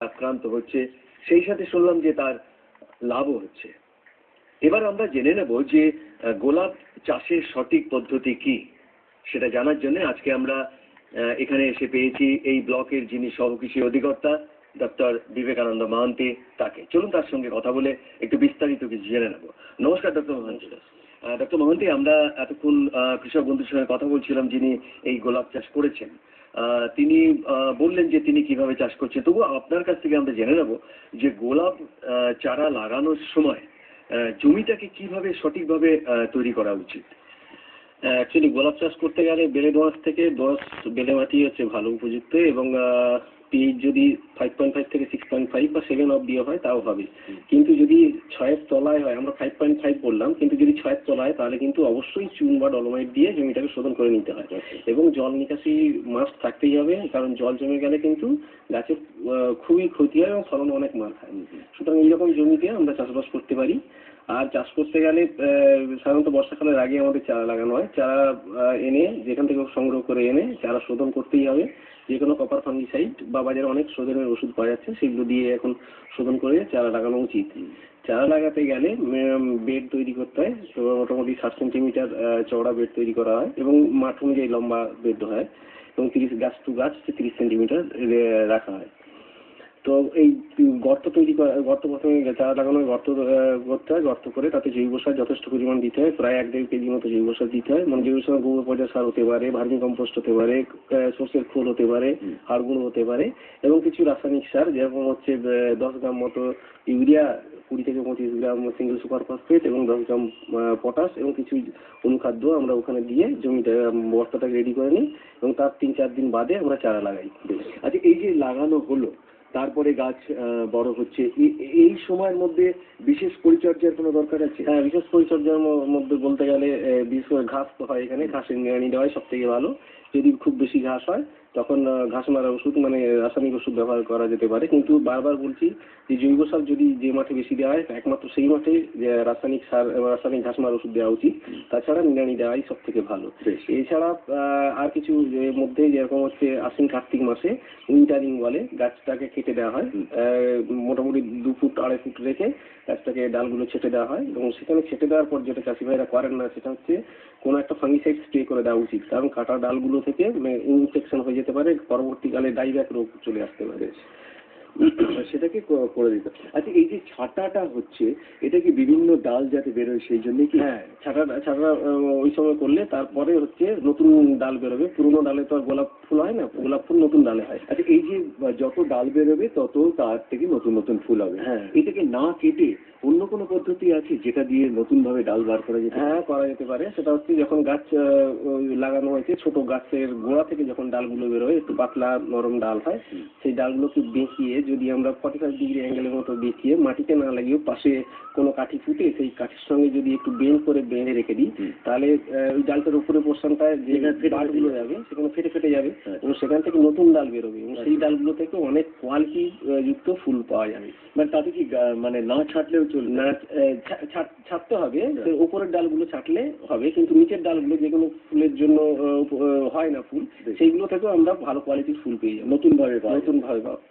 আক্রান্ত হচ্ছে, সেই সাথে শুনলাম যে তার লাভও হচ্ছে। এবার আমরা জেনে নেব যে গোলাপ চাষের সঠিক পদ্ধতি কি, সেটা জানার জন্য আজকে আমরা এখানে এসে পেয়েছি এই ব্লকের যিনি সহকৃষি অধিকর্তা ডক্টর বিবেকানন্দ মহান্তি, তাকে। চলুন তার সঙ্গে কথা বলে একটু বিস্তারিত কিছু জেনে নেব। নমস্কার ডক্টর মহান্তি। ডক্টর মহান্তি, আমরা এতক্ষণ কৃষক বন্ধুর সঙ্গে কথা বলছিলাম যিনি এই গোলাপ চাষ করেছেন। তিনি বললেন যে তিনি কিভাবে চাষ করছেন, তবু আপনার কাছ থেকে আমরা জেনে নেব যে গোলাপ চারা লাগানোর সময় জমিটাকে কিভাবে সঠিকভাবে তৈরি করা উচিত। অ্যাকচুয়ালি গোলাপ চাষ করতে গেলে বেলে দোআঁশ থেকে দোআঁশ বেলে মাটি হচ্ছে ভালো উপযুক্ত, এবং পিএইচ যদি 5.5 থেকে 6.5 বা 7 অব্দি হয় তাও হবে। কিন্তু যদি 6-এর তলায় হয়, আমরা 5.5 বললাম, কিন্তু যদি 6-এর তলায় তাহলে কিন্তু অবশ্যই চুন বা ডলোমাইট দিয়ে জমিটাকে শোধন করে নিতে হয়। এবং জল নিকাশি মাস্ট থাকতেই হবে, কারণ জল জমে গেলে কিন্তু গাছের খুবই ক্ষতি হয় এবং ফলন অনেক মার খায়। সুতরাং এইরকম জমিতে আমরা চাষবাস করতে পারি। আর চাষ করতে গেলে সাধারণত বর্ষাকালের আগে আমাদের চারা লাগানো হয়। চারা এনে যেখান থেকে সংগ্রহ করে এনে চারা শোধন করতেই হবে। যে কোনো কপার ফাঙ্গিসাইড বা বাজারে অনেক শোধনের ওষুধ পাওয়া যাচ্ছে, সেগুলো দিয়ে এখন শোধন করে চারা লাগানো উচিত। চারা লাগাতে গেলে বেড তৈরি করতে হয়, মোটামুটি 7 সেন্টিমিটার চওড়া বেড তৈরি করা হয় এবং মাঠ অনুযায়ী লম্বা বেড হয়, এবং 30 গাছ টু গাছ 30 সেন্টিমিটার রাখা হয়। তো এই গর্ত তৈরি করা, গর্ত প্রথমে চারা লাগানোর গর্ত করতে হয়। গর্ত করে তাতে জৈব সার যথেষ্ট পরিমাণ দিতে হয়, প্রায় 1-1.5 কেজি মতো জৈব সার দিতে হয়। মানে জৈব সার গোবর পচা সার হতে পারে, ভার্মি কম্পোস্ট হতে পারে, সর্ষের খোল হতে পারে, হাড় গুঁড়ো হতে পারে, এবং কিছু রাসায়নিক সার যেরকম হচ্ছে 10 গ্রাম মতো ইউরিয়া, 20 থেকে 25 গ্রাম সিঙ্গেল সুপার ফসফেট এবং 10 গ্রাম পটাশ এবং কিছু অনুখাদ্য আমরা ওখানে দিয়ে জমিটা বর্তাটাকে রেডি করে নিই, এবং তার 3-4 দিন বাদে আমরা চারা লাগাই। আচ্ছা, এই যে লাগানো হলো, তারপরে গাছ বড় হচ্ছে, এই সময়ের মধ্যে বিশেষ পরিচর্যার কোনো দরকার আছে? হ্যাঁ, বিশেষ পরিচর্যার মধ্যে বলতে গেলে বিশেষ করে ঘাস তো হয়, এখানে ঘাসের নিড়ানি দেওয়াই সব থেকে ভালো। যদি খুব বেশি ঘাস হয় তখন ঘাস মারা ওষুধ, মানে রাসায়নিক ওষুধ ব্যবহার করা যেতে পারে। কিন্তু বারবার বলছি যে জৈব সার যদি যে মাঠে বেশি দেওয়া হয় একমাত্র সেই মাঠে রাসায়নিক সার এবং রাসায়নিক ঘাস মারা ওষুধ দেওয়া উচিত। তাছাড়া নিড়ানি দেওয়াই সব থেকে ভালো। এছাড়া আর কিছু মধ্যে যেরকম হচ্ছে আশ্বিন কার্তিক মাসে উইন্টারিং বলে, গাছটাকে কেটে দেওয়া হয়, মোটামুটি 2 ফুট 2.5 ফুট রেখে গাছটাকে ডালগুলো ছেটে দেওয়া হয়। এবং সেখানে ছেটে দেওয়ার পর যেটা চাষি ভাইরা করেন না, সেটা হচ্ছে কোনো একটা ফাঙ্গিসাইড স্প্রে করে দেওয়া উচিত, কারণ কাটা ডালগুলো থেকে ইনফেকশন হয়ে যেতে পারে, পরবর্তীকালে ডাইব্যাক রোগ চলে আসতে পারে। সেটাকে করে দিতে। আচ্ছা, এই যে ছাটাটা হচ্ছে, এটা কি বিভিন্ন ডাল যাতে বেরোয় সেই জন্য কি? হ্যাঁ, ছাটা ওই সময় করলে তারপরে হচ্ছে নতুন ডাল বেরোবে। পুরোনো ডালে তো আর গোলাপ ফুল হয় না, গোলাপ ফুল নতুন ডালে হয়। আচ্ছা, এই যে যত ডাল বেরোবে তত তার থেকে নতুন নতুন ফুল হবে। হ্যাঁ, এটাকে না কেটে অন্য কোনো পদ্ধতি আছে যেটা দিয়ে নতুন ভাবে ডাল বার করা যেতে? হ্যাঁ, করা যেতে পারে। সেটা হচ্ছে যখন গাছ লাগানো হয়েছে, ছোট গাছের গোড়া থেকে যখন ডালগুলো বেরোয়, একটু পাতলা নরম ডাল হয়, সেই ডালগুলোকে বেঁকিয়ে যদি আমরা 45 ডিগ্রি অ্যাঙ্গেলের মতো বেঁকিয়ে মাটিতে না লাগিয়ে পাশে কোনো কাঠি ফুটে সেই কাঠির সঙ্গে যদি একটু বেন্ড করে বেঁধে রেখে দিই, তাহলে ওই ডালটার উপরে পোর্শনটায় যে ডালগুলো যাবে সেখানে ফেটে ফেটে যাবে, এবং সেখান থেকে নতুন ডাল বেরোবে, এবং সেই ডালগুলো থেকে অনেক কোয়ালিটি যুক্ত ফুল পাওয়া যাবে। মানে তাতে কি মানে না ছাটলেও চলবে? না, ছাড়তে হবে। উপরের ডালগুলো ছাটলে হবে, কিন্তু নিচের ডালগুলো যেগুলো ফুলের জন্য হয় না ফুল, সেইগুলো থেকেও আমরা ভালো কোয়ালিটির ফুল পেয়ে যাবো, নতুন ভাবে পাবো।